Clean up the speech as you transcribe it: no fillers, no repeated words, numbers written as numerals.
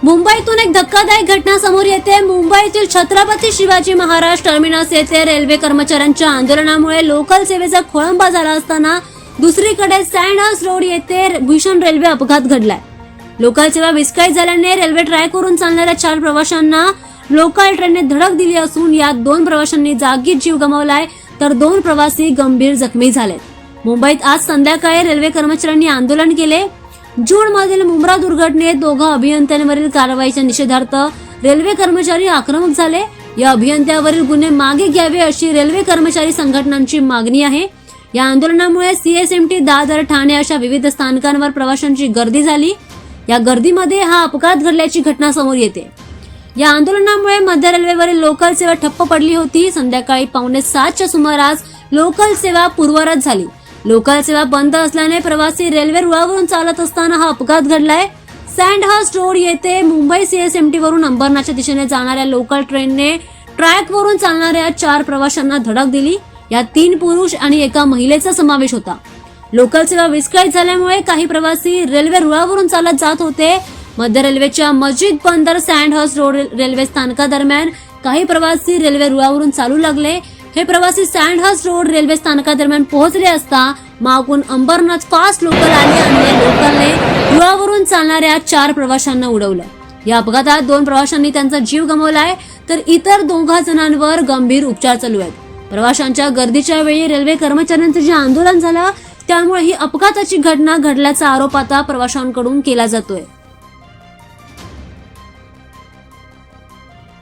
मुंबईतून एक धक्कादायक घटना समोर येते। मुंबईतील छत्रपती शिवाजी महाराज टर्मिनस येथे रेल्वे कर्मचाऱ्यांच्या आंदोलनामुळे लोकल सेवेचा खोळंबा झाला असताना दुसरीकडे सँडहर्स्ट रोड येथे भीषण रेल्वे अपघात घडलाय। लोकल सेवा विस्कळीत झाल्याने रेल्वे ट्रॅकवरून चालणाऱ्या 4 प्रवाशांना लोकल ट्रेनने धडक दिली असून यात 2 प्रवाशांनी जागीच जीव गमावलाय तर 2 प्रवासी गंभीर जखमी झालेत। मुंबईत आज संध्याकाळी रेल्वे कर्मचाऱ्यांनी आंदोलन केले। जून मधील मुंब्रा दुर्घटनेत 2 अभियंत्यांवरील कारवाईच्या निषेधार्थ रेल्वे कर्मचारी आक्रमक झाले। या अभियंत्यावरील गुन्हे मागे घ्यावे अशी रेल्वे कर्मचारी संघटनांची मागणी आहे। या आंदोलनामुळे सीएसएमटी, दादर, ठाणे अशा विविध स्थानकांवर प्रवाशांची गर्दी झाली। या गर्दीमध्ये हा अपघात घडल्याची घटना समोर येते। या आंदोलनामुळे मध्य रेल्वेवरील लोकल सेवा ठप्प पडली होती। संध्याकाळी 6:45च्या सुमारास लोकल सेवा पूर्ववत झाली। लोकल सेवा बंद असल्याने प्रवासी रेल्वे रुळावरून चालत असताना हा अपघात घडलाय। सँडहर्स्ट रोड येथे मुंबई सीएसएमटी वरून अंबरनाथच्या दिशेने जाणाऱ्या लोकल ट्रेनने ट्रॅकवरून चालणाऱ्या 4 प्रवाशांना धडक दिली। यात 3 पुरुष आणि 1 महिलेचा समावेश होता। लोकल सेवा विस्कळीत झाल्यामुळे काही प्रवासी रेल्वे रुळावरून चालत जात होते। मध्य रेल्वेच्या मस्जिद बंदर सँडहर्स्ट रोड रेल्वे स्थानकादरम्यान काही प्रवासी रेल्वे रुळावरून चालू लागले। हे प्रवासी सँडहर्स्ट रोड रेल्वे स्थानकादरम्यान पोहोचले असता मागून अंबरनाथ फास्ट लोकल आली आणि या लोकलने रुळावरून चालणाऱ्या 4 प्रवाशांना उडवलं। या अपघातात 2 प्रवाशांनी त्यांचा जीव गमावलाय तर इतर 2 जणांवर गंभीर उपचार चालू आहेत। प्रवाशांच्या गर्दीच्या वेळी रेल्वे कर्मचाऱ्यांचं जे आंदोलन झालं त्यामुळे ही अपघाताची घटना घडल्याचा आरोप आता प्रवाशांकडून केला जातोय।